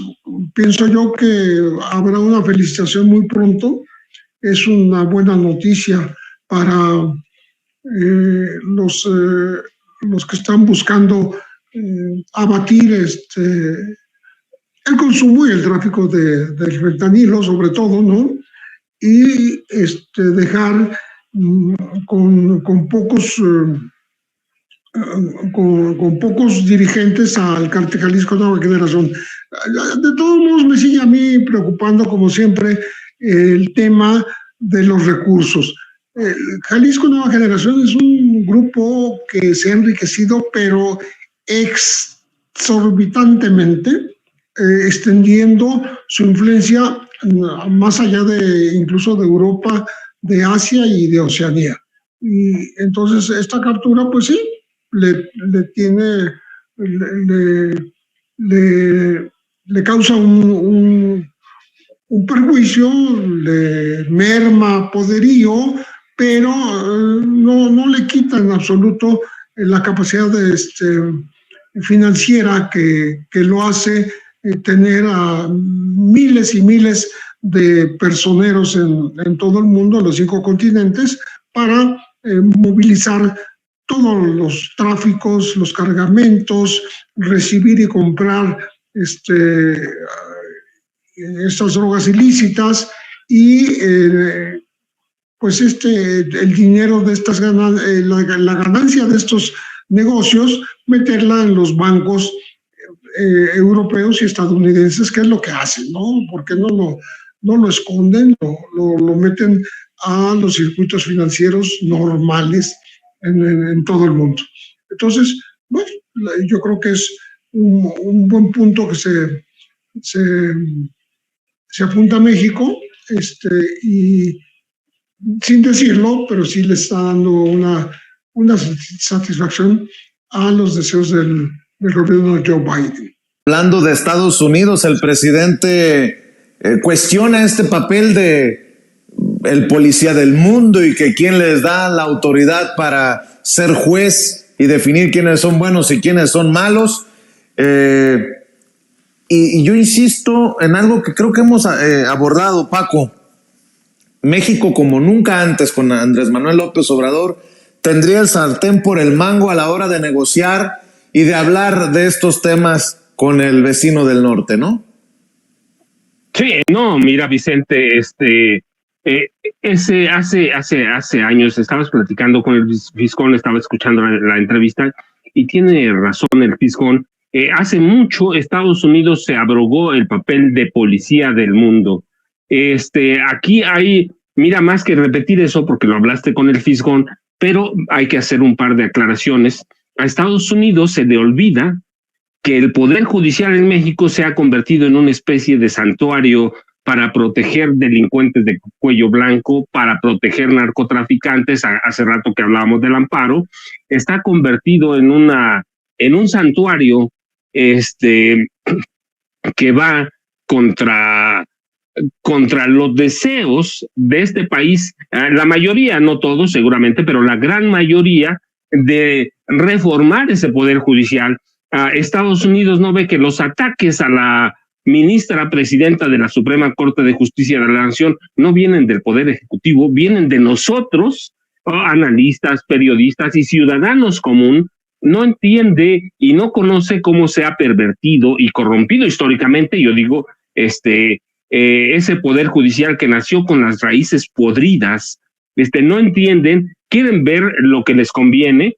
pienso yo que habrá una felicitación muy pronto. Es una buena noticia para los que están buscando abatir el consumo y el tráfico del fentanilo, sobre todo, ¿no? Y dejar con pocos dirigentes al Cártel Jalisco Nueva Generación. De todos modos, me sigue a mí preocupando, como siempre, el tema de los recursos. Jalisco Nueva Generación es un grupo que se ha enriquecido, pero exorbitantemente, extendiendo su influencia más allá incluso de Europa, de Asia y de Oceanía. Y entonces esta captura, pues sí, le causa un perjuicio, le merma poderío, pero no le quita en absoluto la capacidad financiera que lo hace tener a miles y miles de personeros en todo el mundo, en los 5 continentes, para movilizar todos los tráficos, los cargamentos, recibir y comprar estas drogas ilícitas y pues el dinero de estas la ganancia de estos negocios, meterla en los bancos europeos y estadounidenses, que es lo que hacen, ¿no? Porque no lo esconden, lo meten a los circuitos financieros normales en todo el mundo. Entonces, bueno, yo creo que es un buen punto que se apunta a México, y sin decirlo, pero sí le está dando una satisfacción a los deseos del gobierno de Joe Biden. Hablando de Estados Unidos, el presidente cuestiona este papel de el policía del mundo y que quién les da la autoridad para ser juez y definir quiénes son buenos y quiénes son malos. Y yo insisto en algo que creo que hemos abordado, Paco. México, como nunca antes con Andrés Manuel López Obrador, tendría el sartén por el mango a la hora de negociar y de hablar de estos temas con el vecino del norte, ¿no? Sí, no, mira, Vicente, hace años estabas platicando con el fiscal, estaba escuchando la entrevista y tiene razón el fiscal. Hace mucho Estados Unidos se abrogó el papel de policía del mundo. Aquí hay, mira, más que repetir eso porque lo hablaste con el fiscal, pero hay que hacer un par de aclaraciones. A Estados Unidos se le olvida que el Poder Judicial en México se ha convertido en una especie de santuario para proteger delincuentes de cuello blanco, para proteger narcotraficantes. Hace rato que hablábamos del amparo, está convertido en un santuario que va contra los deseos de este país, la mayoría, no todos seguramente, pero la gran mayoría, de reformar ese poder judicial. Estados Unidos no ve que los ataques a la ministra presidenta de la Suprema Corte de Justicia de la Nación no vienen del Poder Ejecutivo, vienen de nosotros, analistas, periodistas y ciudadanos común. No entiende y no conoce cómo se ha pervertido y corrompido históricamente, yo digo, ese poder judicial que nació con las raíces podridas. No entienden, quieren ver lo que les conviene,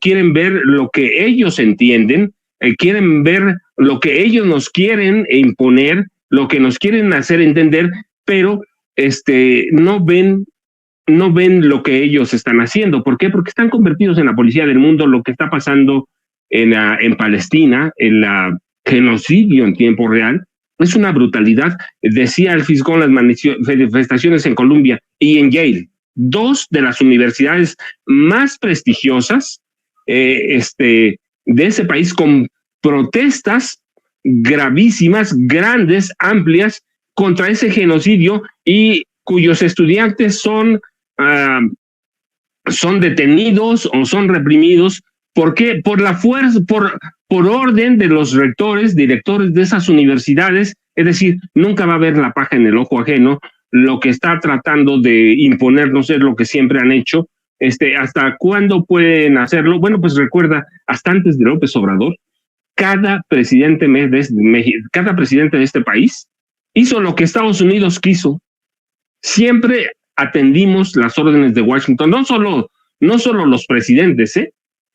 quieren ver lo que ellos entienden, quieren ver lo que ellos nos quieren imponer, lo que nos quieren hacer entender, pero no ven lo que ellos están haciendo. ¿Por qué? Porque están convertidos en la policía del mundo. Lo que está pasando en Palestina, en la genocidio en tiempo real, es una brutalidad. Decía el fiscal, las manifestaciones en Columbia y en Yale, dos de las universidades más prestigiosas de ese país, con protestas gravísimas, grandes, amplias, contra ese genocidio, y cuyos estudiantes son detenidos o son reprimidos. ¿Por qué? Por la fuerza, por orden de los rectores, directores de esas universidades. Es decir, nunca va a haber la paja en el ojo ajeno. Lo que está tratando de imponernos es lo que siempre han hecho. ¿Hasta cuándo pueden hacerlo? Bueno, pues recuerda, hasta antes de López Obrador, cada presidente de este país hizo lo que Estados Unidos quiso. Siempre atendimos las órdenes de Washington, no solo los presidentes,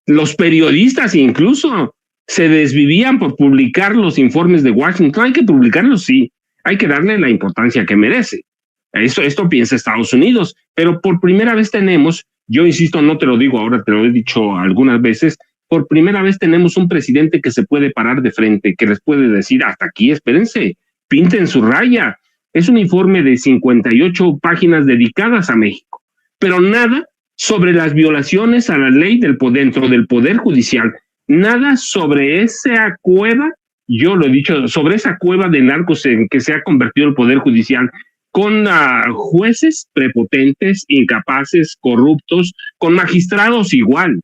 los periodistas incluso se desvivían por publicar los informes de Washington. Hay que publicarlos, sí, hay que darle la importancia que merece. Esto piensa Estados Unidos, pero por primera vez tenemos, yo insisto, no te lo digo ahora, te lo he dicho algunas veces, por primera vez tenemos un presidente que se puede parar de frente, que les puede decir, hasta aquí, espérense, pinten su raya. Es un informe de 58 páginas dedicadas a México, pero nada sobre las violaciones a la ley dentro del Poder Judicial, nada sobre esa cueva, yo lo he dicho, sobre esa cueva de narcos en que se ha convertido el Poder Judicial, con jueces prepotentes, incapaces, corruptos, con magistrados igual,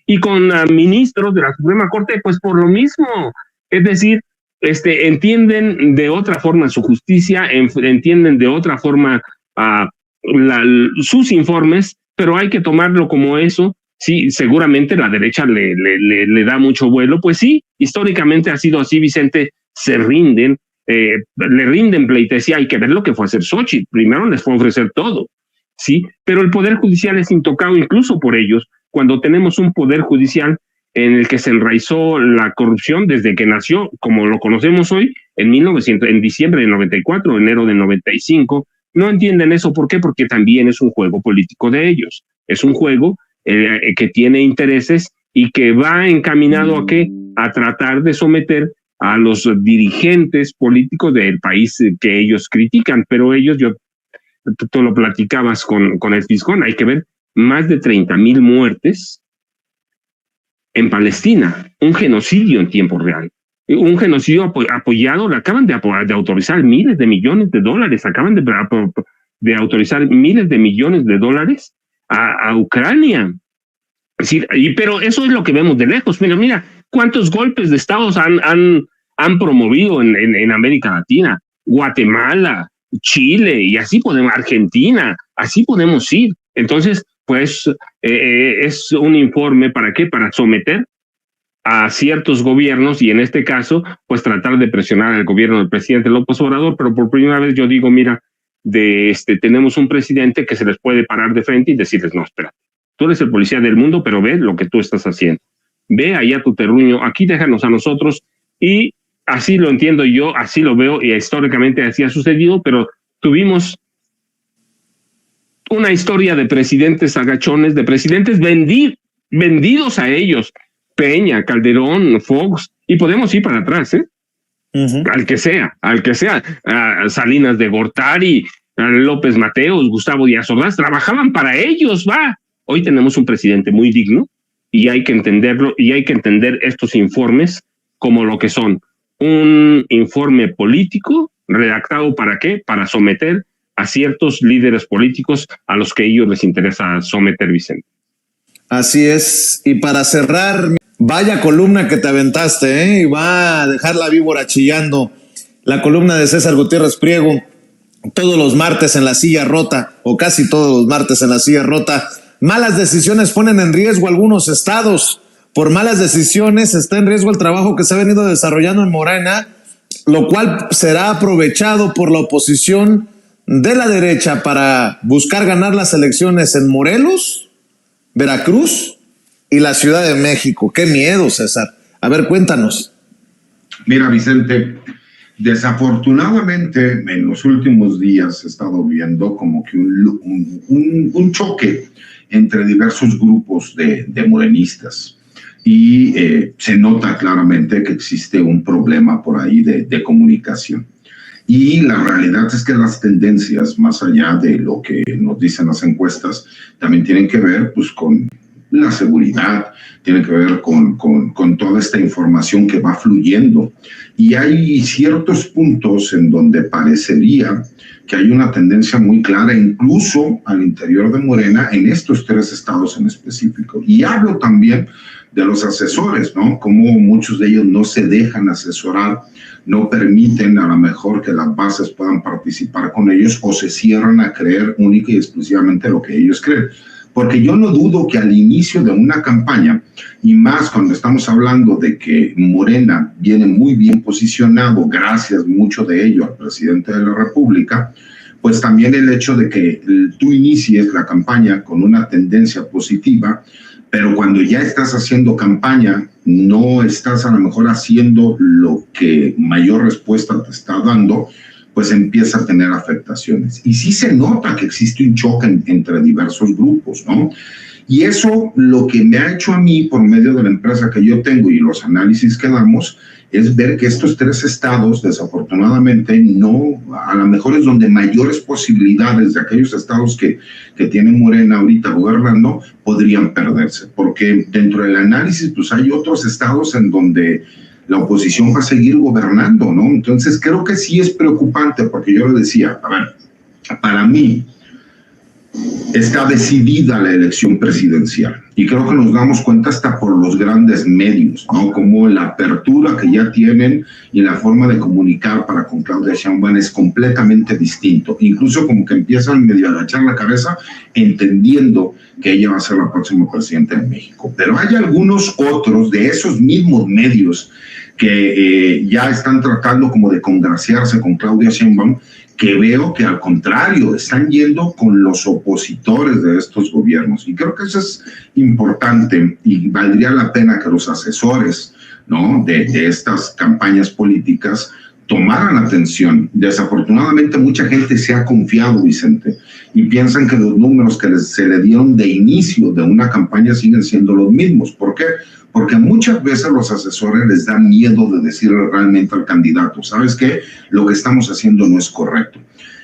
y con ministros de la Suprema Corte, pues por lo mismo. Es decir, entienden de otra forma su justicia, entienden de otra forma sus informes, pero hay que tomarlo como eso. Sí, seguramente la derecha le da mucho vuelo, pues sí, históricamente ha sido así, Vicente. Se rinden, le rinden pleitesía. Hay que ver lo que fue a hacer Xochitl, primero les fue a ofrecer todo, sí, pero el Poder Judicial es intocado incluso por ellos, cuando tenemos un Poder Judicial en el que se enraizó la corrupción desde que nació, como lo conocemos hoy, en diciembre del 94, enero del 95. No entienden eso. ¿Por qué? Porque también es un juego político de ellos. Es un juego que tiene intereses y que va encaminado ¿a qué? A tratar de someter a los dirigentes políticos del país que ellos critican. Pero ellos, tú lo platicabas con el fiscal, hay que ver más de 30,000 muertes en Palestina, un genocidio en tiempo real, un genocidio apoyado. Le acaban de autorizar miles de millones de dólares, acaban de autorizar miles de millones de dólares a Ucrania. decir, pero eso es lo que vemos de lejos. Pero mira, cuántos golpes de estados han promovido en América Latina, Guatemala, Chile, y así podemos, Argentina, así podemos ir. Entonces, pues es un informe ¿para qué? Para someter a ciertos gobiernos, y en este caso, pues tratar de presionar al gobierno del presidente López Obrador. Pero por primera vez yo digo, mira, tenemos un presidente que se les puede parar de frente y decirles, no, espera, tú eres el policía del mundo, pero ve lo que tú estás haciendo. Ve allá tu terruño, aquí déjanos a nosotros. Y así lo entiendo yo, así lo veo, y históricamente así ha sucedido, pero tuvimos una historia de presidentes agachones, de presidentes vendidos a ellos, Peña, Calderón, Fox, y podemos ir para atrás, al que sea, Salinas de Gortari, López Mateos, Gustavo Díaz Ordaz, trabajaban para ellos, Hoy tenemos un presidente muy digno, y hay que entenderlo, y hay que entender estos informes como lo que son: un informe político redactado ¿para qué? Para someter a ciertos líderes políticos a los que a ellos les interesa someter, Vicente. Así es. Y para cerrar, vaya columna que te aventaste, y va a dejar la víbora chillando. La columna de César Gutiérrez Priego, todos los martes en La Silla Rota, o casi todos los martes en La Silla Rota. Malas decisiones ponen en riesgo algunos estados. Por malas decisiones está en riesgo el trabajo que se ha venido desarrollando en Morena, lo cual será aprovechado por la oposición de la derecha para buscar ganar las elecciones en Morelos, Veracruz y la Ciudad de México. ¡Qué miedo, César! A ver, cuéntanos. Mira, Vicente, desafortunadamente en los últimos días he estado viendo como que un choque entre diversos grupos de morenistas. Y se nota claramente que existe un problema por ahí de comunicación. Y la realidad es que las tendencias, más allá de lo que nos dicen las encuestas, también tienen que ver pues, con la seguridad, tienen que ver con toda esta información que va fluyendo. Y hay ciertos puntos en donde parecería que hay una tendencia muy clara, incluso al interior de Morena, en estos 3 estados en específico. Y hablo también de los asesores, ¿no? Como muchos de ellos no se dejan asesorar, no permiten a lo mejor que las bases puedan participar con ellos, o se cierran a creer única y exclusivamente lo que ellos creen. Porque yo no dudo que al inicio de una campaña, y más cuando estamos hablando de que Morena viene muy bien posicionado, gracias mucho de ello al presidente de la República, pues también el hecho de que tú inicies la campaña con una tendencia positiva, pero cuando ya estás haciendo campaña, no estás a lo mejor haciendo lo que mayor respuesta te está dando, pues empieza a tener afectaciones. Y sí se nota que existe un choque entre diversos grupos, ¿no? Y eso lo que me ha hecho a mí, por medio de la empresa que yo tengo y los análisis que damos, es ver que estos 3 estados, desafortunadamente, no, a lo mejor es donde mayores posibilidades de aquellos estados que tienen Morena ahorita gobernando, podrían perderse. Porque dentro del análisis, pues hay otros estados en donde la oposición va a seguir gobernando, ¿no? Entonces creo que sí es preocupante, porque yo lo decía, a ver, para mí está decidida la elección presidencial, y creo que nos damos cuenta hasta por los grandes medios, ¿no? Como la apertura que ya tienen y la forma de comunicar para con Claudia Sheinbaum es completamente distinto, incluso como que empiezan medio a agachar la cabeza entendiendo que ella va a ser la próxima presidenta de México. Pero hay algunos otros de esos mismos medios que ya están tratando como de congraciarse con Claudia Sheinbaum, que veo que al contrario están yendo con los opositores de estos gobiernos. Y creo que eso es importante, y valdría la pena que los asesores, ¿no?, de estas campañas políticas tomaran atención. Desafortunadamente mucha gente se ha confiado, Vicente, y piensan que los números que se le dieron de inicio de una campaña siguen siendo los mismos. ¿Por qué? Porque muchas veces los asesores les da miedo de decirle realmente al candidato, ¿sabes qué? Lo que estamos haciendo no es correcto.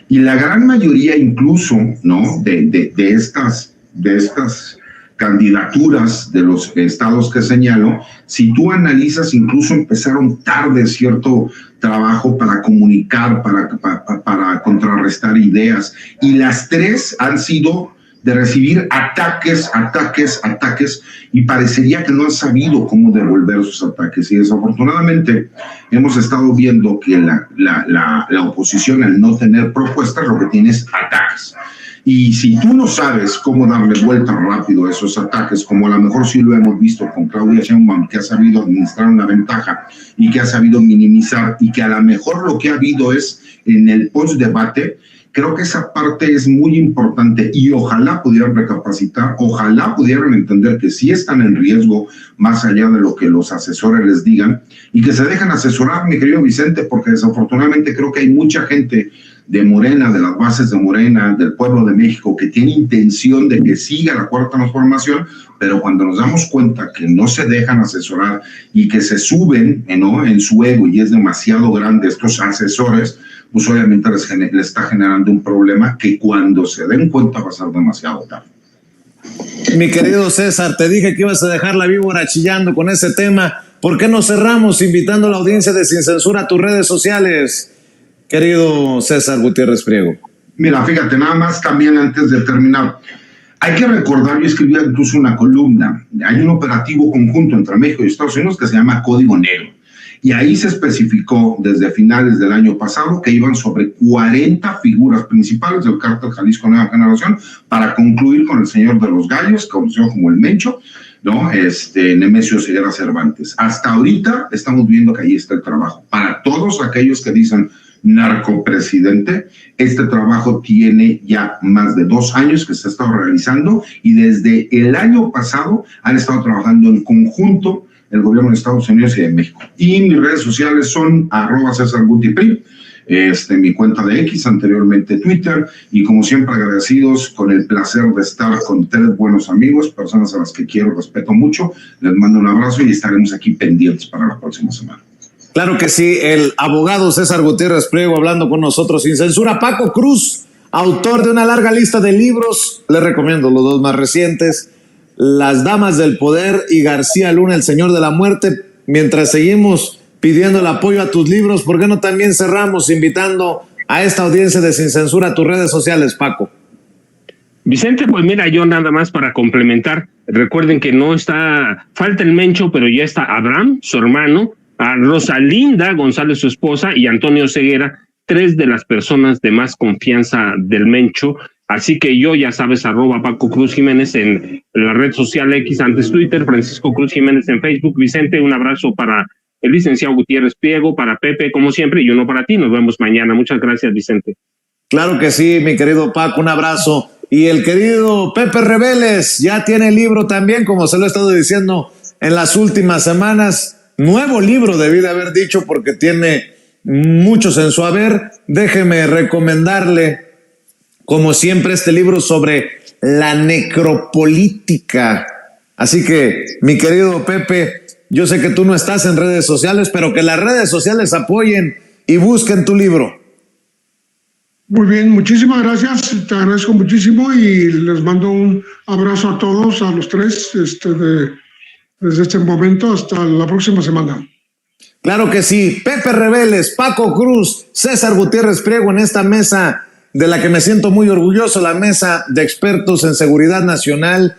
Y la gran mayoría incluso, ¿no?, de estas candidaturas de los estados que señalo, si tú analizas, incluso empezaron tarde cierto trabajo para comunicar, para contrarrestar ideas, y las 3 han sido de recibir ataques, y parecería que no han sabido cómo devolver sus ataques. Y desafortunadamente hemos estado viendo que la oposición, al no tener propuestas, lo que tiene es ataques. Y si tú no sabes cómo darle vuelta rápido a esos ataques, como a lo mejor sí lo hemos visto con Claudia Sheinbaum, que ha sabido administrar una ventaja y que ha sabido minimizar, y que a lo mejor lo que ha habido es en el post-debate, creo que esa parte es muy importante y ojalá pudieran recapacitar, ojalá pudieran entender que sí están en riesgo más allá de lo que los asesores les digan, y que se dejen asesorar, mi querido Vicente, porque desafortunadamente creo que hay mucha gente de Morena, de las bases de Morena, del pueblo de México, que tiene intención de que siga la cuarta transformación, pero cuando nos damos cuenta que no se dejan asesorar y que se suben, ¿no?, en su ego, y es demasiado grande estos asesores, pues obviamente les está generando un problema que cuando se den cuenta va a ser demasiado tarde. Mi querido César, te dije que ibas a dejar la víbora chillando con ese tema. ¿Por qué no cerramos invitando a la audiencia de Sin Censura a tus redes sociales, querido César Gutiérrez Priego? Mira, fíjate, nada más también antes de terminar, hay que recordar, yo escribí incluso una columna, hay un operativo conjunto entre México y Estados Unidos que se llama Código Negro, y ahí se especificó desde finales del año pasado que iban sobre 40 figuras principales del cártel Jalisco Nueva Generación para concluir con el señor de los Gallos, conocido como el Mencho, ¿no? Nemesio Ceguera Cervantes. Hasta ahorita estamos viendo que ahí está el trabajo. Para todos aquellos que dicen narcopresidente, este trabajo tiene ya más de 2 años que se ha estado realizando, y desde el año pasado han estado trabajando en conjunto el gobierno de Estados Unidos y de México. Y mis redes sociales son @CésarGutiPri, mi cuenta de X, anteriormente Twitter, y como siempre agradecidos con el placer de estar con 3 buenos amigos, personas a las que quiero, respeto mucho. Les mando un abrazo y estaremos aquí pendientes para la próxima semana. Claro que sí, el abogado César Gutiérrez Priego hablando con nosotros sin censura. Paco Cruz, autor de una larga lista de libros, les recomiendo los 2 más recientes, Las Damas del Poder y García Luna, El Señor de la Muerte. Mientras seguimos pidiendo el apoyo a tus libros, ¿por qué no también cerramos invitando a esta audiencia de Sin Censura a tus redes sociales, Paco? Vicente, pues mira, yo nada más para complementar, recuerden que no está, falta el Mencho, pero ya está Abraham, su hermano, a Rosalinda González, su esposa, y Antonio Ceguera, 3 de las personas de más confianza del Mencho. Así que yo, ya sabes, @Paco Cruz Jiménez en la red social X, antes Twitter, Francisco Cruz Jiménez en Facebook. Vicente, un abrazo para el licenciado Gutiérrez Priego, para Pepe, como siempre, y uno para ti. Nos vemos mañana. Muchas gracias, Vicente. Claro que sí, mi querido Paco, un abrazo. Y el querido Pepe Rebeles ya tiene libro también, como se lo he estado diciendo en las últimas semanas. Nuevo libro, debí de haber dicho, porque tiene muchos en su haber. Déjeme recomendarle, como siempre, este libro sobre la necropolítica. Así que, mi querido Pepe, yo sé que tú no estás en redes sociales, pero que las redes sociales apoyen y busquen tu libro. Muy bien, muchísimas gracias, te agradezco muchísimo y les mando un abrazo a todos, a los 3, desde este momento hasta la próxima semana. Claro que sí, Pepe Rebeles, Paco Cruz, César Gutiérrez Priego en esta mesa de la que me siento muy orgulloso, la mesa de expertos en seguridad nacional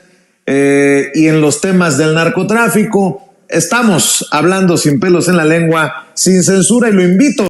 y en los temas del narcotráfico. Estamos hablando sin pelos en la lengua, sin censura, y lo invito